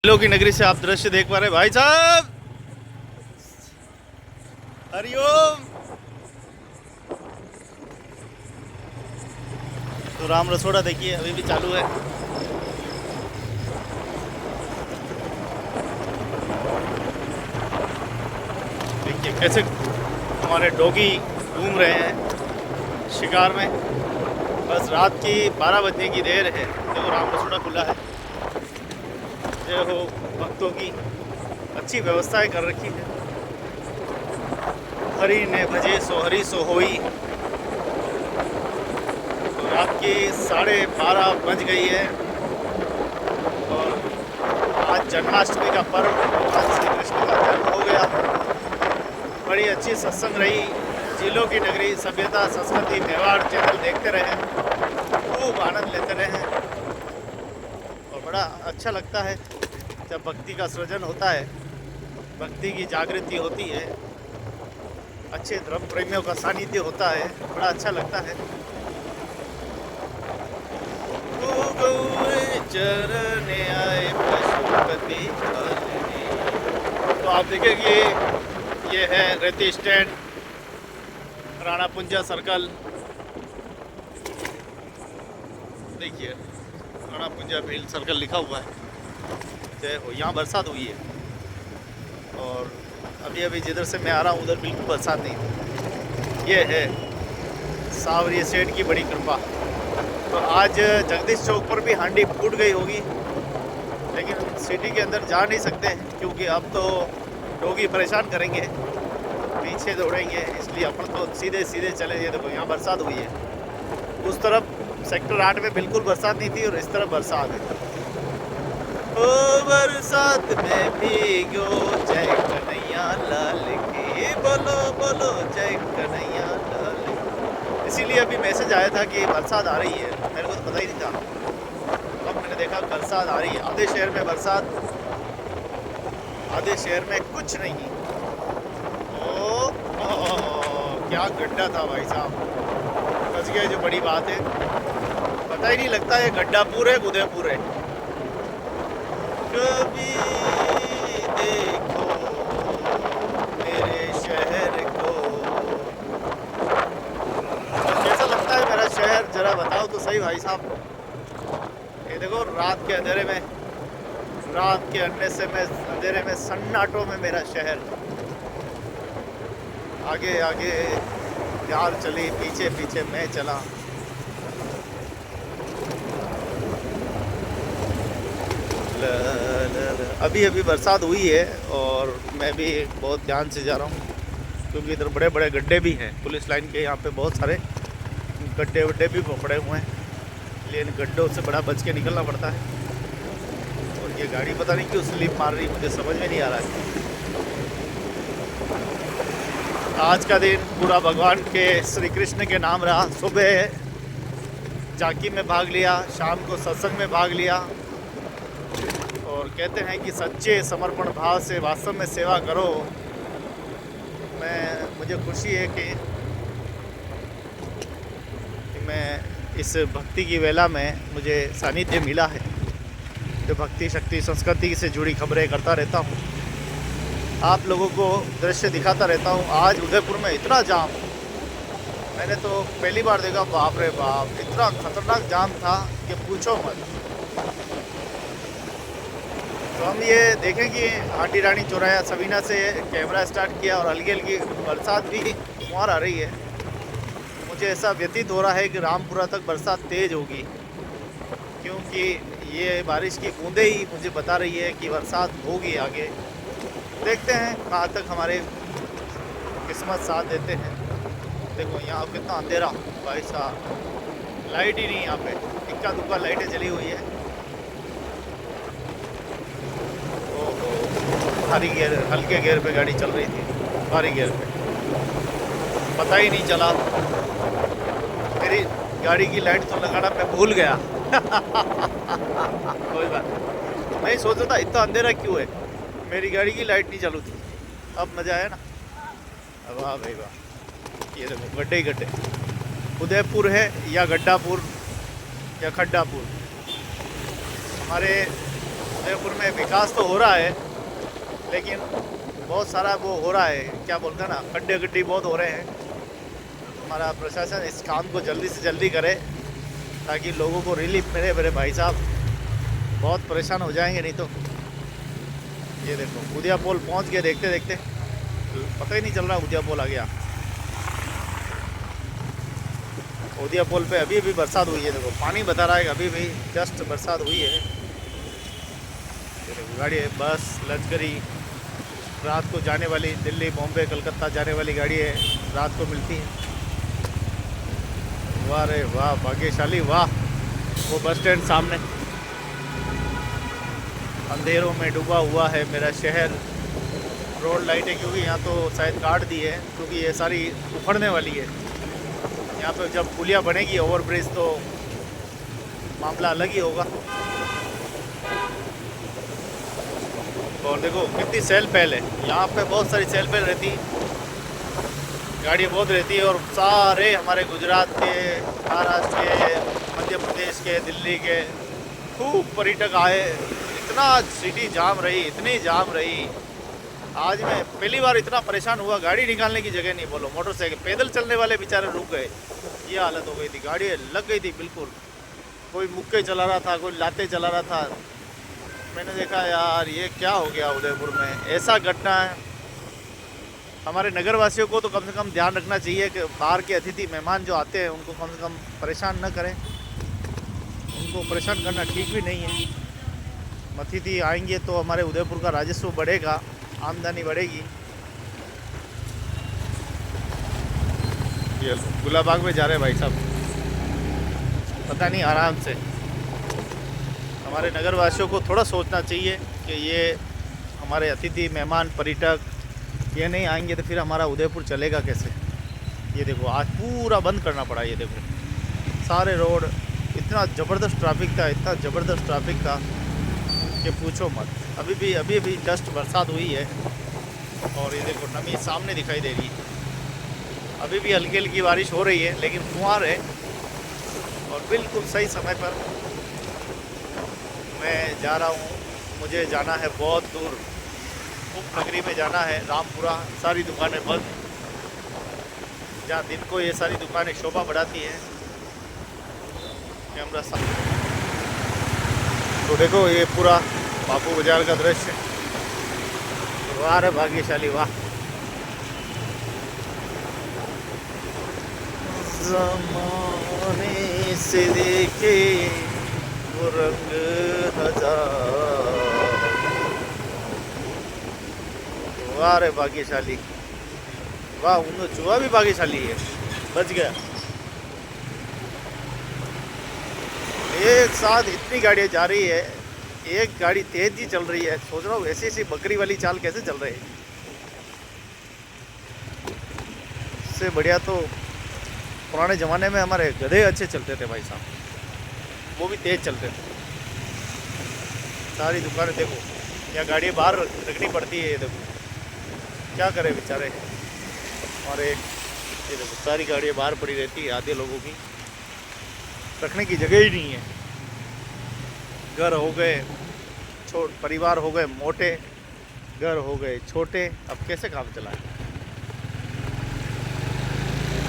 झीलों की नगरी से आप दृश्य देख पा रहे हैं भाई साहब। हरिओम। तो राम रसोड़ा देखिए अभी भी चालू है। देखिए कैसे हमारे डॉगी घूम रहे हैं शिकार में। बस रात की 12 बजने की देर है। देखो राम रसोड़ा खुला है। जय हो भक्तों की अच्छी व्यवस्थाएं कर रखी है। हरि ने भजे सो हरि सो होई। तो रात की 12:30 बज गई है और आज जन्माष्टमी का पर्व भगवान श्री कृष्ण का जन्म हो गया। बड़ी अच्छी सत्संग रही। झीलों की नगरी सभ्यता संस्कृति मेवाड़ चैनल देखते रहें, खूब आनंद लेते रहें और बड़ा अच्छा लगता है जब भक्ति का सृजन होता है, भक्ति की जागृति होती है, अच्छे धर्म प्रेमियों का सानिध्य होता है, बड़ा अच्छा लगता है। चरणे आए पशुपति। तो आप देखेंगे ये है रेती स्टैंड, राणा पुंजा सर्कल। देखिए राणा पुंजा फील्ड सर्कल लिखा हुआ है। यहाँ बरसात हुई है और अभी अभी जिधर से मैं आ रहा हूँ उधर बिल्कुल बरसात नहीं थी। ये है सावरी सेठ की बड़ी कृपा। तो आज जगदीश चौक पर भी हांडी फूट गई होगी, लेकिन सिटी के अंदर जा नहीं सकते क्योंकि अब तो डॉगी परेशान करेंगे, पीछे दौड़ेंगे, इसलिए अपन तो सीधे सीधे चले। ये देखो यहाँ बरसात हुई है। उस तरफ सेक्टर 8 में बिल्कुल बरसात नहीं थी और इस तरफ बरसात है। ओ बरसात में भीगो जय कन्हैया लाल की, बोलो बोलो जय कन्हैया लाल की। इसीलिए अभी मैसेज आया था कि बरसात आ रही है, मेरे को तो पता ही नहीं था। अब मैंने देखा बरसात आ रही है। आधे शहर में बरसात, आधे शहर में कुछ नहीं। ओ क्या गड्ढा था भाई साहब, फंस गए जो बड़ी बात है। पता ही नहीं लगता ये गड्ढापुर है उदयपुर है। कभी देखो मेरे शहर को। कैसा लगता है मेरा शहर जरा बताओ तो सही भाई साहब। ये देखो रात के अंधेरे में, रात के अंधेरे में सन्नाटों में मेरा शहर। आगे आगे कार चली, पीछे पीछे मैं चला। अभी अभी बरसात हुई है और मैं भी बहुत ध्यान से जा रहा हूँ क्योंकि इधर बड़े बड़े गड्ढे भी हैं। पुलिस लाइन के यहाँ पे बहुत सारे गड्ढे वड्ढे भी पड़े हुए हैं, इसलिए इन गड्ढों से बड़ा बच के निकलना पड़ता है। और ये गाड़ी पता नहीं क्यों स्लिप मार रही, मुझे समझ में नहीं आ रहा है। आज का दिन पूरा भगवान के श्री कृष्ण के नाम रहा। सुबह झांकी में भाग लिया, शाम को सत्संग में भाग लिया और कहते हैं कि सच्चे समर्पण भाव से वास्तव में सेवा करो। मुझे खुशी है कि मैं इस भक्ति की वेला में मुझे सानिध्य मिला है, जो भक्ति शक्ति संस्कृति से जुड़ी खबरें करता रहता हूँ, आप लोगों को दृश्य दिखाता रहता हूँ। आज उदयपुर में इतना जाम मैंने तो पहली बार देखा। बाप रे बाप, इतना खतरनाक जाम था कि पूछो मत। तो हम ये देखें कि हाटी रानी चौराया सवीना से कैमरा स्टार्ट किया और हल्की हल्की बरसात भी फुहार आ रही है। मुझे ऐसा व्यतीत हो रहा है कि रामपुरा तक बरसात तेज़ होगी, क्योंकि ये बारिश की बूंदें ही मुझे बता रही है कि बरसात होगी आगे। देखते हैं कहाँ तक हमारे किस्मत साथ देते हैं। देखो यहाँ कितना अंधेरा भाई साहब, लाइट ही नहीं यहाँ पे, इक्का दुक्का लाइटें जली हुई है। भारी गियर, हल्के गियर पे गाड़ी चल रही थी, भारी गियर पे पता ही नहीं चला। मेरी गाड़ी की लाइट तो लगाना मैं भूल गया। कोई बात, मैं सोच रहा था इतना अंधेरा क्यों है, मेरी गाड़ी की लाइट नहीं चालू थी। अब मज़ा आया ना। अब वाह भाई वाह, ये देखो गड्ढे ही गड्ढे। उदयपुर है या गड्ढापुर या खड्डापुर। हमारे उदयपुर में विकास तो हो रहा है, लेकिन बहुत सारा वो हो रहा है, क्या बोलते हैं ना, गड्ढे गड्ढी बहुत हो रहे हैं। हमारा प्रशासन इस काम को जल्दी से जल्दी करे ताकि लोगों को रिलीफ मिले। मेरे भाई साहब बहुत परेशान हो जाएंगे नहीं तो। ये देखो उदिया पोल पहुंच गए, देखते देखते पता ही नहीं चल रहा उदिया पोल आ गया। उदिया पोल पे अभी भी बरसात हुई है, देखो पानी बता रहा है कि अभी भी जस्ट बरसात हुई है। ये देखो गाड़ी है, बस लश्करी रात को जाने वाली, दिल्ली बॉम्बे कलकत्ता जाने वाली गाड़ी है, रात को मिलती है। वाह रे वाह भाग्यशाली वाह। वो बस स्टैंड सामने, अंधेरों में डूबा हुआ है मेरा शहर। रोड लाइटें क्योंकि यहाँ तो शायद काट दी है, क्योंकि ये सारी उखड़ने वाली है। यहाँ पे जब पुलिया बनेगी ओवरब्रिज तो मामला अलग ही होगा। और देखो कितनी सेल पहल है, यहाँ पे बहुत सारी सेल पहल रहती है, गाड़ी बहुत रहती है। और सारे हमारे गुजरात के, महाराष्ट्र के, मध्य प्रदेश के, दिल्ली के खूब पर्यटक आए। इतना सिटी जाम रही, इतनी जाम रही। आज मैं पहली बार इतना परेशान हुआ, गाड़ी निकालने की जगह नहीं, बोलो मोटरसाइकिल, पैदल चलने वाले बेचारे रुक गए। ये हालत हो गई थी, गाड़ी लग गई थी बिल्कुल। कोई मुक्के चला रहा था, कोई लाते चला रहा था। मैंने देखा यार ये क्या हो गया उदयपुर में, ऐसा घटना है। हमारे नगरवासियों को तो कम से कम ध्यान रखना चाहिए कि बाहर के अतिथि मेहमान जो आते हैं उनको कम से कम परेशान न करें। उनको परेशान करना ठीक भी नहीं है। अतिथि आएंगे तो हमारे उदयपुर का राजस्व बढ़ेगा, आमदनी बढ़ेगी। ये गुलाबाग में जा रहे हैं भाई साहब, पता नहीं आराम से। हमारे नगरवासियों को थोड़ा सोचना चाहिए कि ये हमारे अतिथि मेहमान पर्यटक ये नहीं आएंगे तो फिर हमारा उदयपुर चलेगा कैसे। ये देखो आज पूरा बंद करना पड़ा। ये देखो सारे रोड, इतना ज़बरदस्त ट्रैफिक था, इतना ज़बरदस्त ट्रैफिक था कि पूछो मत। अभी भी जस्ट बरसात हुई है और ये देखो नमी सामने दिखाई दे रही है। अभी भी हल्की हल्की बारिश हो रही है, लेकिन फुहार है। और बिल्कुल सही समय पर मैं जा रहा हूँ। मुझे जाना है बहुत दूर, उपनगरी में जाना है, रामपुरा। सारी दुकानें बंद, जहाँ दिन को ये सारी दुकानें शोभा बढ़ाती हैं। कैमरा सामने तो देखो ये पूरा बापू बाजार का दृश्य। वाह रे भाग्यशाली वाह। ज़माने से देखे वो रंग हजार। वाह रे भाग्यशाली वाह। उन चूहा भी भाग्यशाली है, बच गया। एक साथ इतनी गाड़ियाँ जा रही है, एक गाड़ी तेज ही चल रही है। सोच रहा हूँ ऐसी ऐसी बकरी वाली चाल कैसे चल रही है। इससे बढ़िया तो पुराने ज़माने में हमारे गधे अच्छे चलते थे भाई साहब, वो भी तेज चलते थे। सारी दुकानें देखो, या गाड़ी बाहर रखनी पड़ती है। ये देखो क्या करे बेचारे। और एक ये देखो सारी गाड़ियाँ बाहर पड़ी रहती है, आधे लोगों की रखने की जगह ही नहीं है। घर हो गए परिवार हो गए मोटे, घर हो गए छोटे, अब कैसे काम चलाए।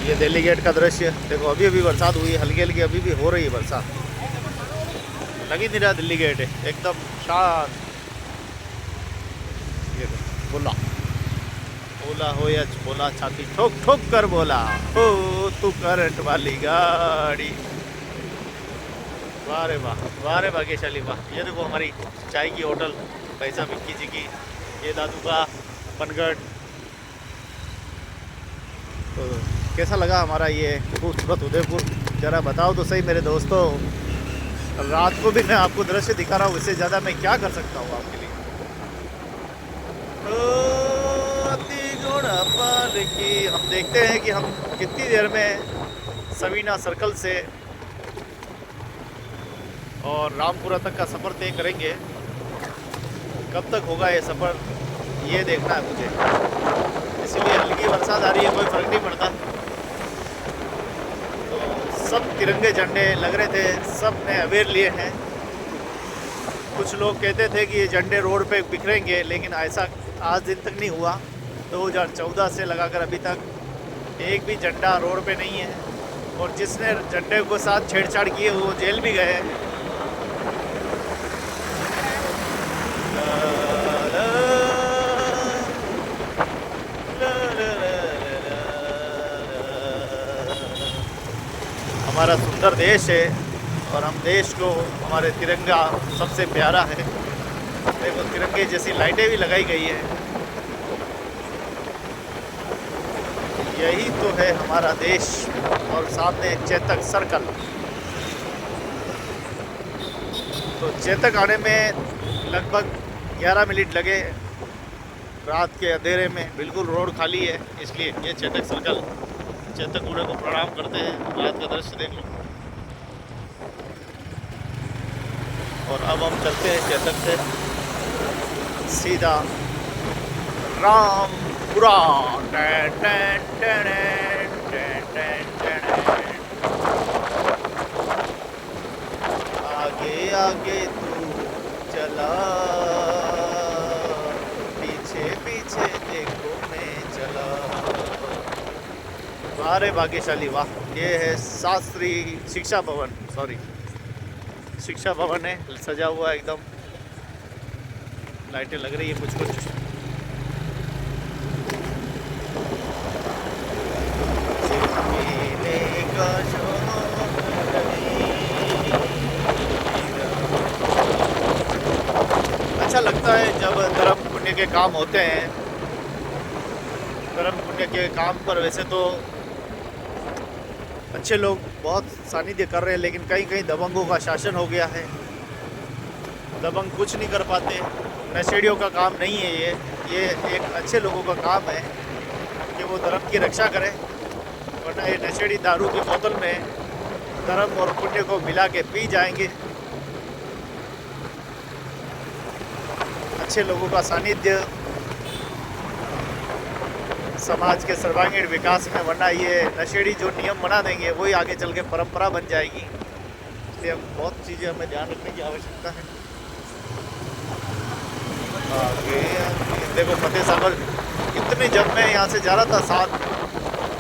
ये दिल्ली गेट का दृश्य देखो, अभी बरसात हुई है, हल्की हल्की अभी भी हो रही है बरसात। लगी नहीं रहा दिल्ली गेट है एकदम शांत। ये बोला बोला हो या बोला, छाती ठोक ठोक कर बोला हो तू करंट वाली गाड़ी। वाह रे वाह, वाह रे भाग्यशाली वाह। ये देखो हमारी चाय की होटल भाई साहब विक्की जी की, ये दादू का पनगढ़। तो कैसा लगा हमारा ये खूबसूरत उदयपुर, ज़रा बताओ तो सही मेरे दोस्तों। रात को भी मैं आपको दृश्य दिखा रहा हूँ, इससे ज़्यादा मैं क्या कर सकता हूँ आपके लिए। कि हम देखते हैं कि हम कितनी देर में सवीना सर्कल से और रामपुरा तक का सफ़र तय करेंगे। कब तक होगा ये सफ़र, ये देखना है मुझे। इसलिए हल्की बरसात आ रही है, कोई फ़र्क नहीं पड़ता। तो सब तिरंगे झंडे लग रहे थे, सब ने अबीर लिए हैं। कुछ लोग कहते थे कि ये झंडे रोड पे बिखरेंगे, लेकिन ऐसा आज दिन तक नहीं हुआ। 2014 से लगाकर अभी तक एक भी झंडा रोड पे नहीं है, और जिसने झंडे को साथ छेड़छाड़ किए वो जेल भी गए हैं। हमारा सुंदर देश है और हम देश को, हमारे तिरंगा सबसे प्यारा है। देखो तिरंगे जैसी लाइटें भी लगाई गई है। यही तो है हमारा देश। और सामने चेतक सर्कल। तो चेतक आने में लगभग 11 मिनट लगे। रात के अंधेरे में बिल्कुल रोड खाली है, इसलिए ये चेतक सर्कल। चेतक घोड़े को प्रणाम करते हैं। रात का दृश्य देख लो। और अब हम चलते हैं चेतक से सीधा रामपुरा। आगे आगे तू चला, पीछे पीछे देखो मैं चला। अरे भाग्यशाली, वाह। ये है शास्त्री शिक्षा भवन, सॉरी शिक्षा भवन है। सजा हुआ एकदम, लाइटें लग रही है कुछ कुछ। अच्छा लगता है जब धर्म पुण्य के काम होते हैं। धर्म पुण्य के काम पर वैसे तो अच्छे लोग बहुत सानिध्य कर रहे हैं, लेकिन कहीं कहीं दबंगों का शासन हो गया है। दबंग कुछ नहीं कर पाते। नशेड़ियों का काम नहीं है ये एक अच्छे लोगों का काम है कि वो धर्म की रक्षा करें। वरना ये नशेड़ी दारू की बोतल में धर्म और पुण्य को मिला के पी जाएंगे। अच्छे लोगों का सानिध्य समाज के सर्वांगीण विकास में, वरना ये नशेड़ी जो नियम बना देंगे वही आगे चल के परंपरा बन जाएगी। इसलिए हम बहुत चीज़ें हमें ध्यान रखने की आवश्यकता है। आगे देखो फतेह सागर। इतनी जब मैं यहाँ से जा रहा था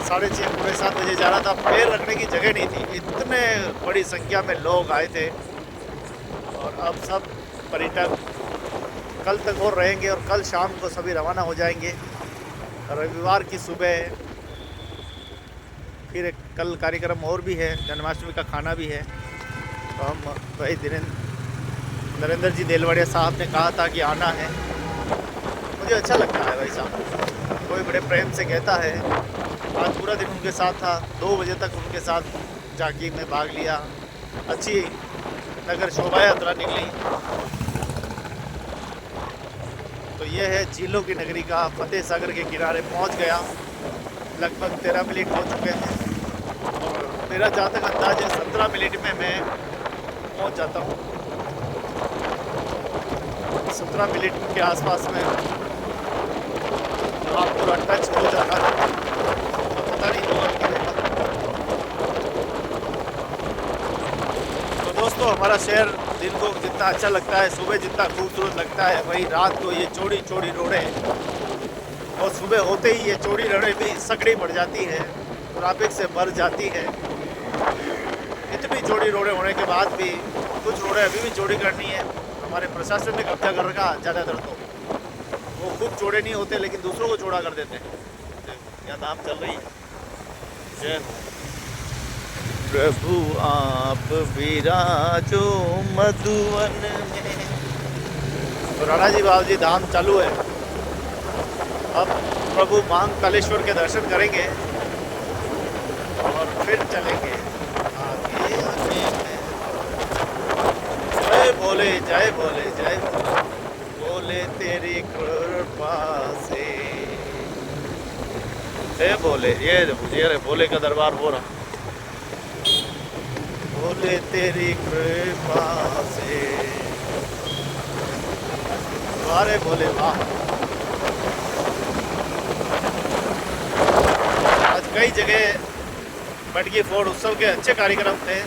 6:30 पूरे 7 बजे जा रहा था, पैर रखने की जगह नहीं थी। इतने बड़ी संख्या में लोग आए थे। और अब सब पर्यटक कल तक और रहेंगे और कल शाम को सभी रवाना हो जाएंगे। रविवार की सुबह फिर एक कल कार्यक्रम और भी है, जन्माष्टमी का खाना भी है। तो हम भाई नरेंद्र जी देलवाड़िया साहब ने कहा था कि आना है। मुझे अच्छा लगता है भाई साहब, कोई बड़े प्रेम से कहता है। आज पूरा दिन उनके साथ था, 2 बजे तक उनके साथ जाके में भाग लिया। अच्छी नगर शोभा यात्रा निकली। तो ये है झीलों की नगरी का फतेह सागर के किनारे पहुंच गया। लगभग 13 मिनट हो चुके हैं और मेरा जहाँ तक अंदाज है 17 मिनट में मैं पहुंच जाता हूँ। 17 मिनट के आसपास में वहाँ पूरा टच हो जाता है। पता नहीं होगा कि तो दोस्तों, हमारा शहर दिन को जितना अच्छा लगता है, सुबह जितना खूबसूरत लगता है, वही रात को ये चौड़ी चौड़ी रोडें, और सुबह होते ही ये चौड़ी रोडें भी सकड़ी पड़ जाती है, ट्रैफिक से भर जाती है। इतनी चौड़ी रोडें होने के बाद भी कुछ रोडें अभी भी चौड़ी करनी है। हमारे प्रशासन ने कब्जा कर रखा ज़्यादातर। तो वो खुद चौड़े नहीं होते लेकिन दूसरों को चौड़ा कर देते हैं। यहाँ नाम चल रही है। जय हो प्रभु आप विराजो मधुवन में। तो राणा जी बाबा जी धाम चालू है। अब प्रभु महाकालेश्वर के दर्शन करेंगे और फिर चलेंगे आगे आगे। जय भोले जय भोले जय भोले, बोले तेरी कृपा से। जय भोले। ये भोले का दरबार हो रहा। बोले तेरी कृपा से। अरे भोले वाह। आज कई जगह बटगी फोड़ उत्सव के अच्छे कार्यक्रम थे।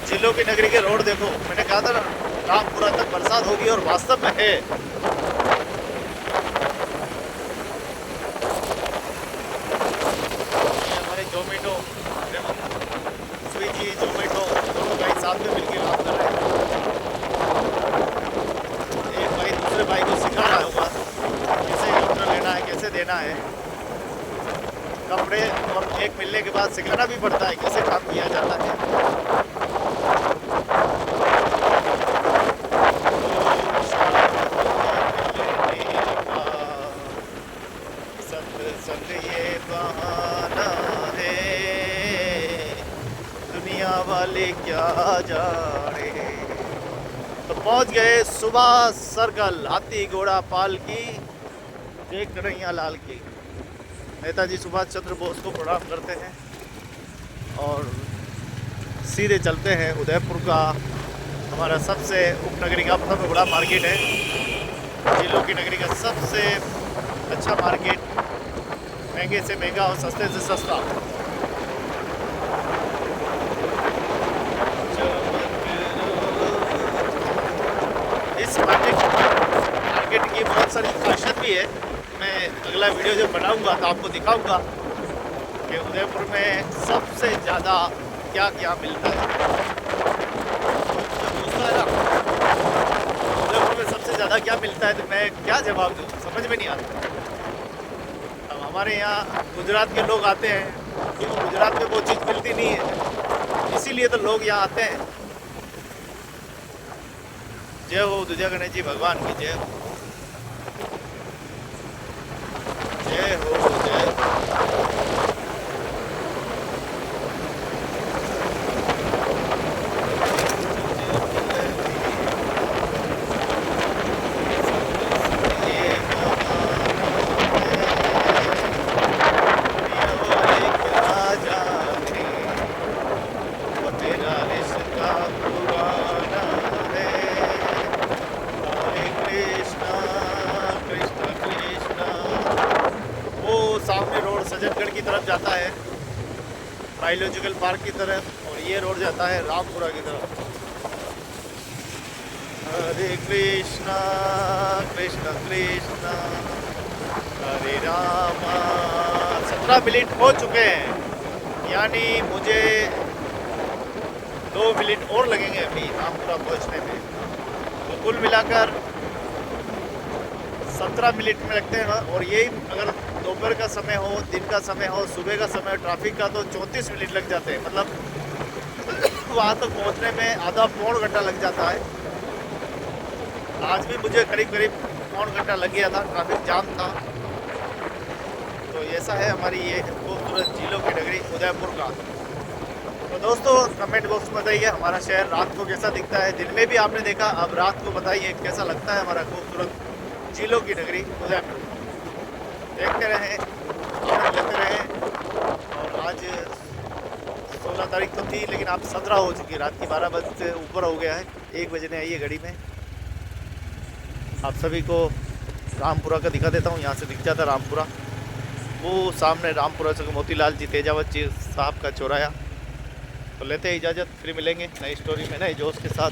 जिलों की नगरी के रोड देखो, मैंने कहा था ना रामपुरा तक बरसात होगी और वास्तव में है। हमारे जोमेटो, स्विगी, जोमेटो दोनों भाई साथ में मिलकर काम कर रहे हैं। एक भाई दूसरे भाई को सिखा रहा होगा कैसे ऑर्डर लेना है, कैसे देना है। कपड़े और एक मिलने के बाद सिखाना भी पड़ता है कैसे काम किया जाता है। संग ये बहाना है, दुनिया वाले क्या जाने। तो पहुंच गए सुभाष सर्कल, हाथी घोड़ा पाल की जय कन्हैया लाल की। नेताजी सुभाष चंद्र बोस को प्रणाम करते हैं और सीधे चलते हैं उदयपुर का, हमारा सबसे उपनगरी का सबसे बड़ा मार्केट है, जिलों की नगरी का सबसे अच्छा मार्केट, महंगे से महंगा और सस्ते से सस्ता। इस मार्केट की बहुत सारी खासियत भी है। मैं अगला वीडियो जब बनाऊंगा तो आपको दिखाऊंगा कि उदयपुर में सबसे ज़्यादा क्या क्या मिलता है। उदयपुर में सबसे ज़्यादा क्या मिलता है तो मैं क्या जवाब दूँ, समझ में नहीं आता। अब हमारे यहाँ गुजरात के लोग आते हैं क्योंकि गुजरात में वो चीज़ मिलती नहीं है, इसीलिए तो लोग यहाँ आते हैं। जय हो दुर्गा गणेश जी भगवान की जय हो, जय हो जय। सामने रोड सज्जनगढ़ की तरफ जाता है, बायोलॉजिकल पार्क की तरफ, और ये रोड जाता है रामपुरा की तरफ। हरे कृष्णा कृष्णा कृष्णा हरे राम। 17 मिनट हो चुके हैं, यानी मुझे 2 मिनट और लगेंगे अभी रामपुरा पहुंचने में। तो कुल मिलाकर 17 मिनट में लगते हैं। और यही अगर दोपहर का समय हो, दिन का समय हो, सुबह का समय ट्रैफिक का, तो 34 मिनट लग जाते हैं। मतलब वहाँ तक पहुँचने में आधा पौन घंटा लग जाता है। आज भी मुझे करीब करीब पौन घंटा लग गया था, ट्रैफिक जाम था। तो ऐसा है हमारी ये खूबसूरत झीलों की नगरी उदयपुर का। तो दोस्तों कमेंट बॉक्स में बताइए हमारा शहर रात को कैसा दिखता है। दिन में भी आपने देखा, अब रात को बताइए कैसा लगता है हमारा खूबसूरत झीलों की नगरी उदयपुर। देखते रहें, आनंद लेते रहें। और आज 16 तारीख तो थी, लेकिन आप 17 हो चुकी है, रात की 12 बजे से ऊपर हो गया है, 1 बजने आई है घड़ी में। आप सभी को रामपुरा का दिखा देता हूँ। यहाँ से दिख जाता रामपुरा, वो सामने रामपुरा से मोतीलाल जी तेजावत जी साहब का चौराया। तो लेते हैं इजाज़त, फिर मिलेंगे नई स्टोरी में नए जोश के साथ।